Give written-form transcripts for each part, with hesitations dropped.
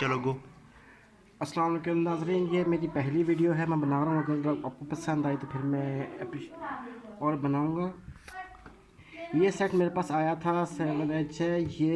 चलो गो। अस्सलाम वालेकुम नाज़रीन, ये मेरी पहली वीडियो है मैं बना रहा हूँ। अगर आपको पसंद आई तो फिर मैं और बनाऊँगा। ये सेट मेरे पास आया था 7H है ये।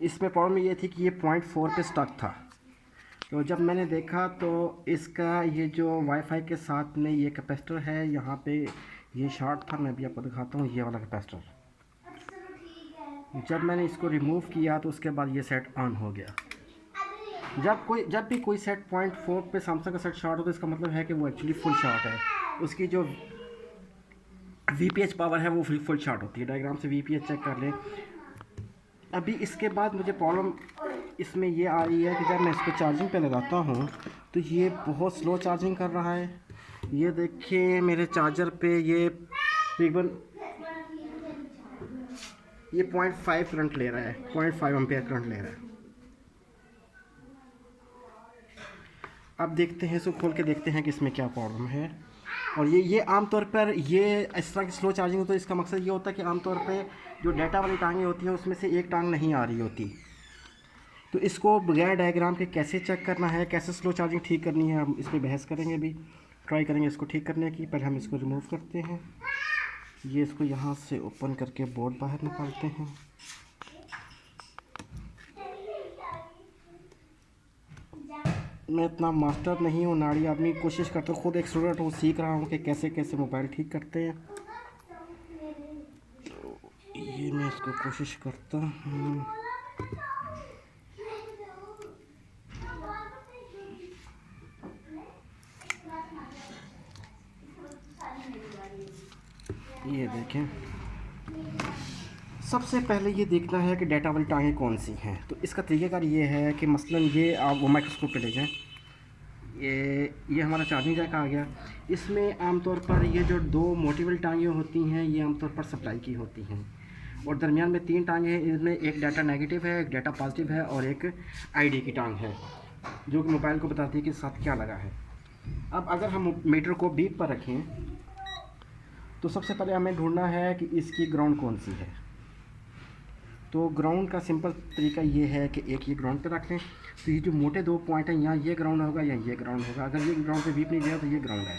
इसमें प्रॉब्लम ये थी कि ये 0.4 पे स्टक था। तो जब मैंने देखा तो इसका ये जो वाईफाई के साथ में ये कैपेसिटर है यहाँ पे ये शॉर्ट था। मैं भी आपको दिखाता हूँ ये वाला कैपेसिटर। जब मैंने इसको रिमूव किया तो उसके बाद ये सेट ऑन हो गया। जब भी कोई सेट 0.4 पे सैमसंग का सेट शॉर्ट हो तो इसका मतलब है कि वो एक्चुअली फुल शॉर्ट है। उसकी जो VPH पावर है वो फुल शॉर्ट होती है। डायग्राम से VPH चेक कर लें। अभी इसके बाद मुझे प्रॉब्लम इसमें ये आ रही है कि जब मैं इसको चार्जिंग पे लगाता हूँ तो ये बहुत स्लो चार्जिंग कर रहा है। ये देखिए मेरे चार्जर पे ये तकरीबन ये 0.5 करंट ले रहा है, 0.5 एम्पेयर करंट ले रहा है। अब देखते हैं, इसको खोल के देखते हैं कि इसमें क्या प्रॉब्लम है। और ये आमतौर पर ये इस तरह की स्लो चार्जिंग हो तो इसका मकसद ये होता है कि आमतौर पे जो डाटा वाली टांगें होती हैं उसमें से एक टांग नहीं आ रही होती। तो इसको बगैर डायग्राम के कैसे चेक करना है, कैसे स्लो चार्जिंग ठीक करनी है, हम इस पर बहस करेंगे। अभी ट्राई करेंगे इसको ठीक करने की। पहले हम इसको रिमूव करते हैं। ये इसको यहाँ से ओपन करके बोर्ड बाहर निकालते हैं। मैं इतना मास्टर नहीं हूँ, नाड़ी आदमी, कोशिश करता हूँ, खुद एक स्टूडेंट हूँ, सीख रहा हूँ कि कैसे कैसे मोबाइल ठीक करते हैं। तो ये मैं इसको कोशिश करता हूँ। ये देखें, सबसे पहले ये देखना है कि डाटा वाली टांगें कौन सी हैं। तो इसका तरीक़ाकार ये है कि मसलन ये आप वो माइक्रोस्कोप पे ले जाएं। ये हमारा चार्जिंग जैक आ गया। इसमें आमतौर पर ये जो दो मोटी वाली टांगें होती हैं ये आमतौर पर सप्लाई की होती हैं, और दरमियान में तीन टांगें हैं। इनमें एक डाटा नेगेटिव है, एक डाटा पॉजिटिव है और एक ID की टांग है जो कि मोबाइल को बताती है कि साथ क्या लगा है। अब अगर हम मीटर को बीप पर रखें तो सबसे पहले हमें ढूंढना है कि इसकी ग्राउंड कौन सी है। तो ग्राउंड का सिंपल तरीका ये है कि एक ये ग्राउंड पे रख लें। तो ये जो मोटे दो पॉइंट हैं, यहाँ ये ग्राउंड होगा या ये ग्राउंड होगा। अगर ये ग्राउंड पे बीप नहीं गया तो ये ग्राउंड है।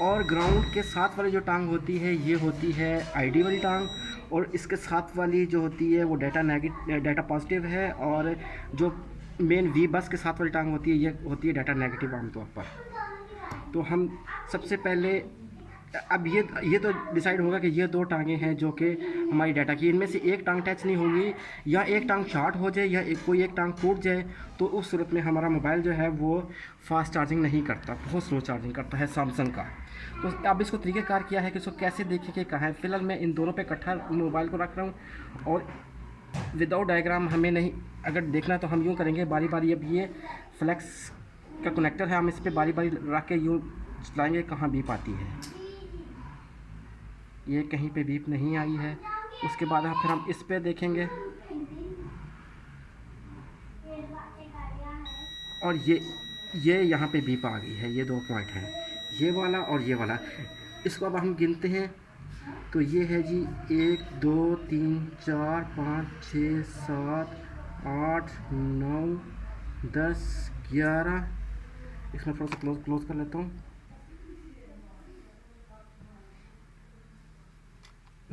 और ग्राउंड के साथ वाली जो टांग होती है ये होती है ID वाली टांग, और इसके साथ वाली जो होती है वो डाटा पॉजिटिव है, और जो मेन V बस के साथ वाली टांग होती है ये होती है डाटा नेगेटिव आमतौर पर। तो हम सबसे पहले अब ये तो डिसाइड होगा कि ये दो टांगें हैं जो कि हमारी डाटा की, इनमें से एक टांग टच नहीं होगी, या एक टांग शॉर्ट हो जाए, या कोई एक टांग टूट जाए। तो उस सूरत में हमारा मोबाइल जो है वो फास्ट चार्जिंग नहीं करता, बहुत स्लो चार्जिंग करता है सैमसंग का। तो अब इसको तरीक़ाकार किया है कि इसको कैसे देखें कि कहाँ है। फ़िलहाल मैं इन दोनों पे इकट्ठा मोबाइल को रख रहा हूँ, और विदाउट डायग्राम हमें नहीं अगर देखना तो हम यूँ करेंगे बारी बारी। अब ये फ्लैक्स का कनेक्टर है, हम इस पर बारी बारी रख के यूँ चलाएँगे कहाँ बीप आती है। ये कहीं पे बीप नहीं आई है। उसके बाद फिर हम इस पे देखेंगे, और ये यहाँ पे बीप आ गई है। ये दो पॉइंट हैं, ये वाला और ये वाला। इसको अब हम गिनते हैं तो ये है जी 1 2 3 4 5 6 7 8 9 10 11। इसमें थोड़ा सा क्लोज कर लेता हूँ।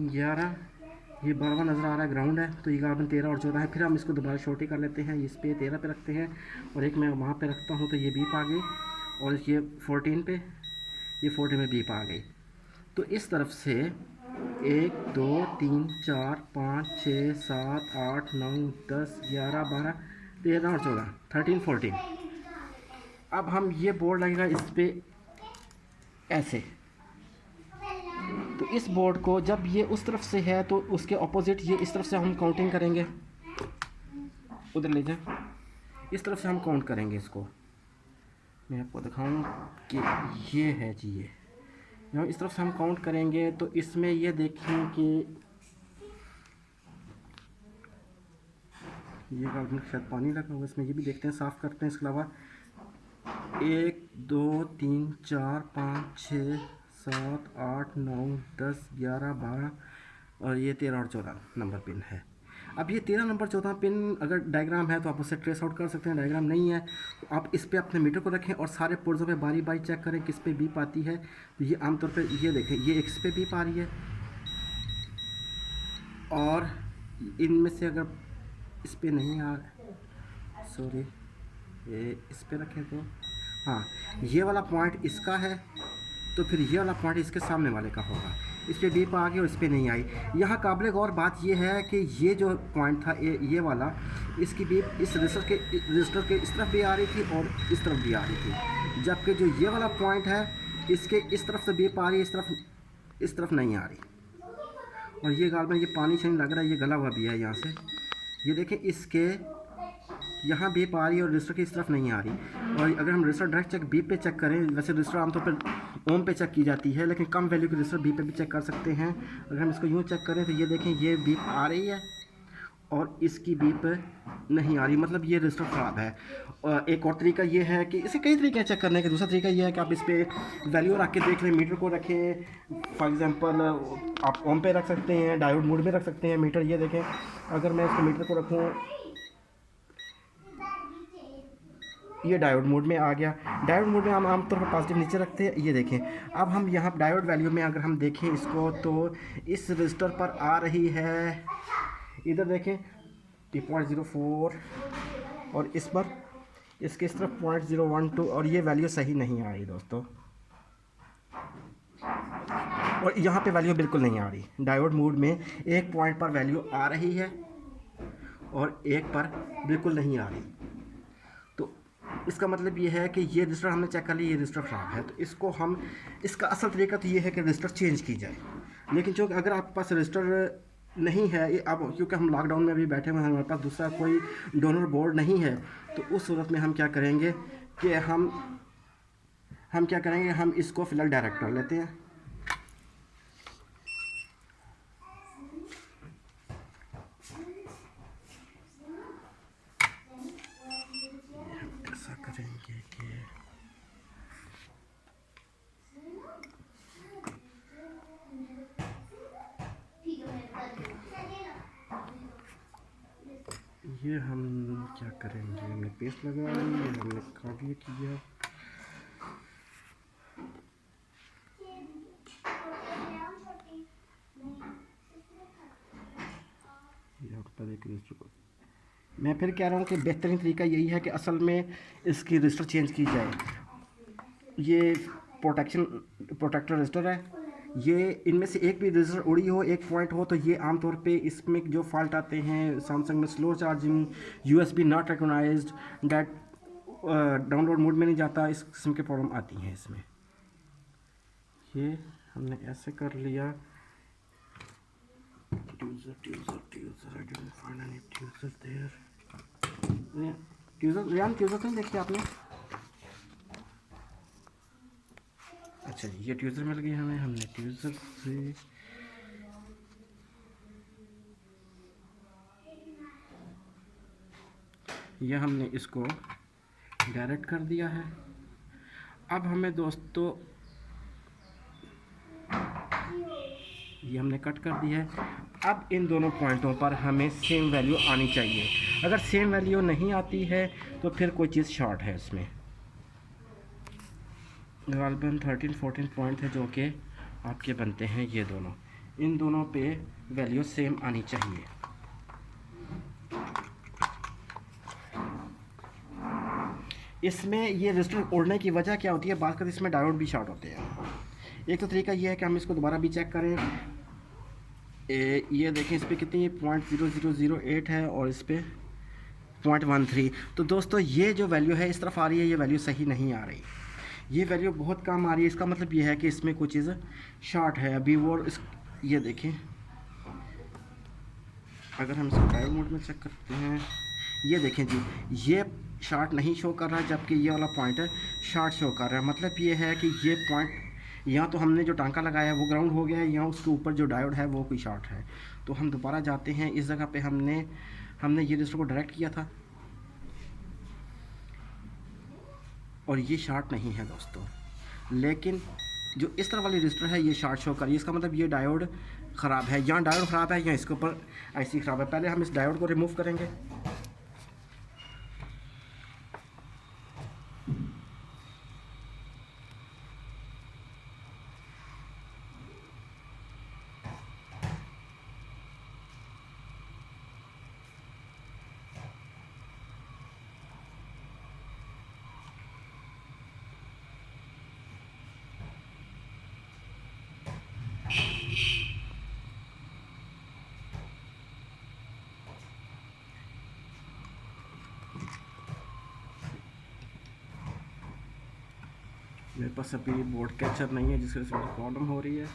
11, ये 12वां नज़र आ रहा है, ग्राउंड है। तो ये कार्बन 13 और 14 है। फिर हम इसको दोबारा छोटी कर लेते हैं, इस पे 13 पे रखते हैं, और एक मैं वहाँ पे रखता हूँ तो ये बीप आ गई, और ये 14 पे, ये 14 में बीप आ गई। तो इस तरफ से 1 2 3 4 5 6 7 8 9 10 11 12 13 और 14, 13 14। अब हम ये बोर्ड लगेगा इस पर ऐसे। तो इस बोर्ड को जब ये उस तरफ से है तो उसके ऑपोजिट ये इस तरफ से हम काउंटिंग करेंगे। उधर ले जाए, इस तरफ से हम काउंट करेंगे इसको। मैं आपको दिखाऊं कि ये है जी, ये यहाँ इस तरफ से हम काउंट करेंगे। तो इसमें ये देखें कि ये कार्बन शायद पानी लगा हुआ, इसमें ये भी देखते हैं, साफ़ करते हैं। इसके अलावा 1 2 3 4 5 6 7 8 9 10 11 12 और ये 13 और 14 नंबर पिन है। अब ये 13 नंबर 14 पिन अगर डायग्राम है तो आप उससे ट्रेस आउट कर सकते हैं, डायग्राम नहीं है तो आप इस पर अपने मीटर को रखें और सारे पुर्जों पे बारी बारी चेक करें किस पे बीप आती है। तो ये आमतौर पर ये देखें, ये इस पे बीप आ रही है और इनमें से अगर इस पे नहीं आ, सॉरी ये इस पे रखें तो हाँ, ये वाला पॉइंट इसका है तो फिर ये वाला पॉइंट इसके सामने वाले का होगा। इस पर बीप आ गई और इस पर नहीं आई। यहाँ काबिल गौर बात ये है कि ये जो पॉइंट था ये वाला, इसकी बीप इस रजिस्टर के इस तरफ भी आ रही थी और इस तरफ भी आ रही थी, जबकि जो ये वाला पॉइंट है इसके इस तरफ से बीप आ रही है, इस तरफ नहीं आ रही। और ये गाल में ये पानी से लग रहा है, ये गला हुआ भी है यहाँ से, ये देखें इसके यहाँ बीप आ रही है और रजिस्टर की इस तरफ नहीं आ रही। और अगर हम रजिस्टर डायरेक्ट चेक बीप पे चेक करें, वैसे रजिस्टर आमतौर पर ओम पे चेक की जाती है, लेकिन कम वैल्यू के रजिस्टर बीप पे भी चेक कर सकते हैं। अगर हम इसको यूँ चेक करें तो ये देखें ये बीप आ रही है और इसकी बीप नहीं आ रही, मतलब ये रजिस्टर ख़राब है। और एक और तरीका ये है कि इसे कई तरीके हैं चेक करने के। दूसरा तरीका ये है कि आप इस पर वैल्यू रख के देख लें, मीटर को रखें, फॉर एग्जांपल आप ओम पे रख सकते हैं, डायोड मोड में रख सकते हैं मीटर। ये देखें अगर मैं इसको मीटर को रखूँ, ये डायोड मोड में आ गया। डायोड मोड में हम आमतौर पर पॉजिटिव नीचे रखते हैं। ये देखें अब हम यहाँ डायोड वैल्यू में अगर हम देखें इसको तो इस रजिस्टर पर आ रही है, इधर देखें 0.04 और इस पर इसके इस तरफ 0.012 और ये वैल्यू सही नहीं आ रही दोस्तों। और यहाँ पे वैल्यू बिल्कुल नहीं आ रही। डायोड मोड में एक पॉइंट पर वैल्यू आ रही है और एक पर बिल्कुल नहीं आ रही। तो इसका मतलब ये है कि ये रजिस्टर हमने चेक कर लिया, ये रजिस्टर ख़राब है। तो इसको हम, इसका असल तरीका तो ये है कि रजिस्टर चेंज की जाए। लेकिन जो अगर आपके पास रजिस्टर नहीं है, ये अब क्योंकि हम लॉकडाउन में अभी बैठे हुए हैं, हमारे पास दूसरा कोई डोनर बोर्ड नहीं है, तो उस सूरत में हम क्या करेंगे कि हम क्या करेंगे, हम इसको फ़िलहाल डायरेक्ट कर लेते हैं। ऐसा करेंगे कि ये हम क्या करेंगे, हमने पेस्ट लगा ली, हमने कॉपी किया, यहाँ पर एक रजिस्टर को मैं फिर कह रहा हूँ कि बेहतरीन तरीका यही है कि असल में इसकी रजिस्टर चेंज की जाए। ये प्रोटेक्टर रजिस्टर है, ये इनमें से एक भी रजिस्टर उड़ी हो, एक पॉइंट हो, तो ये आमतौर पे इसमें जो फॉल्ट आते हैं सैमसंग में, slow charging, USB not recognised, that download mode में नहीं जाता, इस किस्म की प्रॉब्लम आती हैं इसमें। ये हमने ऐसे कर लिया। ट्यूज़र नहीं देखी आपने? अच्छा जी, ये ट्यूज़र मिल गई हमें, हमने ट्यूज़र से यह हमने इसको डायरेक्ट कर दिया है। अब हमें दोस्तों ये हमने कट कर दिया है। अब इन दोनों पॉइंटों पर हमें सेम वैल्यू आनी चाहिए। अगर सेम वैल्यू नहीं आती है तो फिर कोई चीज़ शॉर्ट है इसमें। गालबन 13-14 पॉइंट है जो कि आपके बनते हैं, ये दोनों, इन दोनों पे वैल्यू सेम आनी चाहिए। इसमें ये रजिस्टर उड़ने की वजह क्या होती है, बात करें इसमें डायोड भी शॉर्ट होते हैं। एक तो तरीका ये है कि हम इसको दोबारा भी चेक करें। ये देखें इस पर कितनी 0.0008 है और इस पर 0.13। तो दोस्तों ये जो वैल्यू है इस तरफ आ रही है, ये वैल्यू सही नहीं आ रही, ये वैल्यू बहुत कम आ रही है। इसका मतलब ये है कि इसमें कोई चीज़ शॉर्ट है अभी। वो ये देखें, अगर हम इसको डायोड मोड में चेक करते हैं, ये देखें जी, ये शॉर्ट नहीं शो कर रहा, जबकि ये वाला पॉइंट है शॉर्ट शो कर रहा है। मतलब ये है कि ये पॉइंट यहाँ तो हमने जो टांका लगाया है वो ग्राउंड हो गया है, यहाँ उसके ऊपर जो डायोड है वो कोई शॉर्ट है। तो हम दोबारा जाते हैं, इस जगह पे हमने ये रजिस्टर को डायरेक्ट किया था और ये शॉर्ट नहीं है दोस्तों, लेकिन जो इस तरह वाली रजिस्टर है ये शॉर्ट शो कर रही है। इसका मतलब ये डायोड ख़राब है, या डायोड ख़राब है या इसके ऊपर आईसी ख़राब है। पहले हम इस डायोड को रिमूव करेंगे। मेरे पास अभी बोर्ड कैचर नहीं है जिसकी वजह से मुझे प्रॉब्लम हो रही है।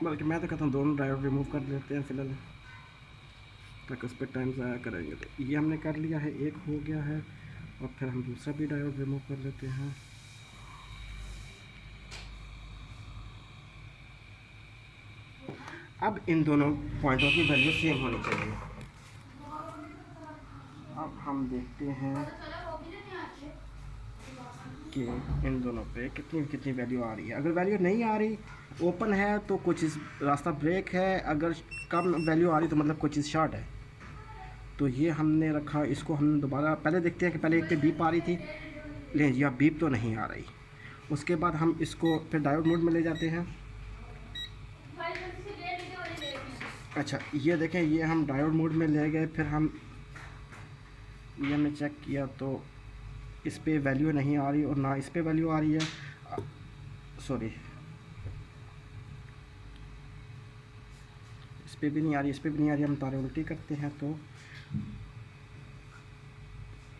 बल्कि मैं तो कहता हूँ दोनों डायोड रिमूव कर लेते हैं फ़िलहाल, ताकि उस पर टाइम ज़ाया करेंगे। तो ये हमने कर लिया है, एक हो गया है, और फिर हम दूसरा भी डायोड रिमूव कर लेते हैं। अब इन दोनों पॉइंटों की वैल्यू सेम होनी चाहिए। अब हम देखते हैं कि इन दोनों पे कितनी कितनी वैल्यू आ रही है। अगर वैल्यू नहीं आ रही, ओपन है तो कोई चीज़ रास्ता ब्रेक है, अगर कम वैल्यू आ रही तो मतलब कोई चीज़ शॉर्ट है। तो ये हमने रखा, इसको हम दोबारा पहले देखते हैं कि पहले एक पे बीप आ रही थी, लें जी अब बीप तो नहीं आ रही। उसके बाद हम इसको फिर डायोड मोड में ले जाते हैं। अच्छा ये देखें, ये हम डायोड मोड में ले गए, फिर हम ये हमने चेक किया तो इस पे वैल्यू नहीं आ रही और ना इस पे वैल्यू आ रही है। सॉरी, इस पे भी नहीं आ रही, इस पे भी नहीं आ रही। हम तारे उल्टी करते हैं तो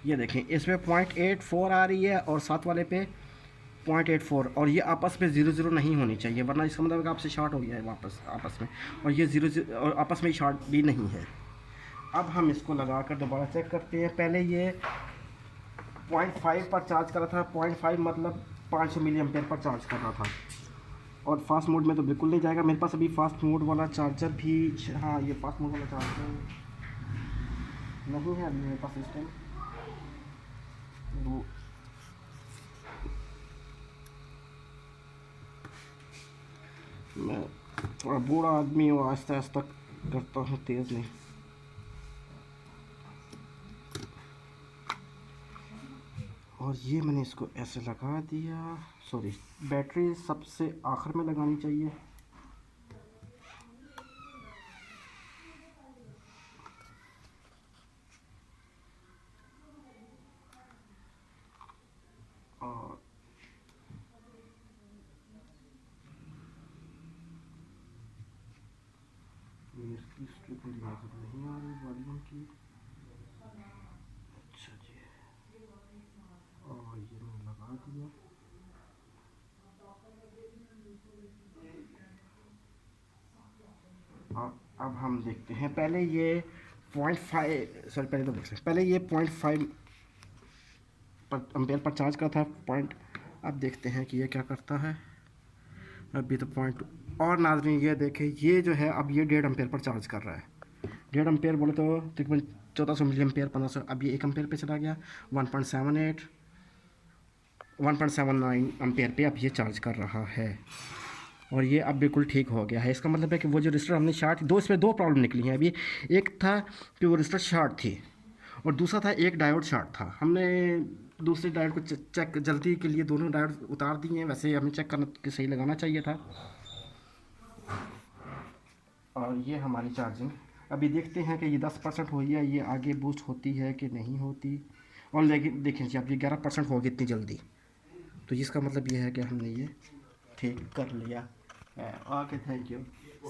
ये देखें, इसमें 0.84 आ रही है और साथ वाले पे 0.84, और ये आपस में 0 नहीं होनी चाहिए, वरना इसका मतलब आपसे शॉर्ट हो गया है वापस आपस में, और ये 0 और आपस में शॉर्ट भी नहीं है। अब हम इसको लगा कर दोबारा चेक करते हैं। पहले ये 0.5 पर चार्ज कर रहा था, 0.5 मतलब 500 मिली एम्पेयर पर चार्ज कर रहा था, और फास्ट मोड में तो बिल्कुल नहीं जाएगा। मेरे पास अभी फास्ट मोड वाला चार्जर भी, हाँ ये फास्ट मोड वाला चार्जर नहीं है अभी मेरे पास इस टाइम। वो मैं थोड़ा बूढ़ा आदमी हूँ, आहिस्ता आहिस्ता करता हूँ, तेज़ नहीं। और ये मैंने इसको ऐसे लगा दिया। सॉरी, बैटरी सबसे आखिर में लगानी चाहिए। और इसकी स्ट्रिप नहीं आ रही वॉल्यूम की। अच्छा जी, और ये मैंने लगा दिया। और अब हम देखते हैं, पहले ये 0.5, सॉरी पहले तो देख सकते, पहले ये 0.5 पर एम्पेयर पर चार्ज का था पॉइंट। अब देखते हैं कि ये क्या करता है। अभी तो पॉइंट, और नाज़रीन ये देखें, ये जो है अब ये 1.5 एम्पेयर पर चार्ज कर रहा है। 1.5 एम्पेयर बोले तो तकरीबन 1400 मिली एम्पेयर 1500, अब ये 1 एम्पेयर पे चला गया। 1.78 1.79 एम्पेयर पे अब ये चार्ज कर रहा है, और ये अब बिल्कुल ठीक हो गया है। इसका मतलब है कि वो जो रजिस्टर हमने शॉर्ट, इसमें दो प्रॉब्लम निकली हैं अभी। एक था कि वो रजिस्टर शॉर्ट थी, और दूसरा था एक डायोड शॉर्ट था। हमने दूसरे डायोड को चेक जल्दी के लिए दोनों डायोड उतार दिए हैं, वैसे हमें चेक करना कि सही लगाना चाहिए था। और ये हमारी चार्जिंग अभी देखते हैं कि ये 10% हुई है, ये आगे बूस्ट होती है कि नहीं होती। और लेकिन देखें जी, अब ये 11% होगी इतनी जल्दी, तो इसका मतलब ये है कि हमने ये ठीक कर लिया है। Okay, thank you.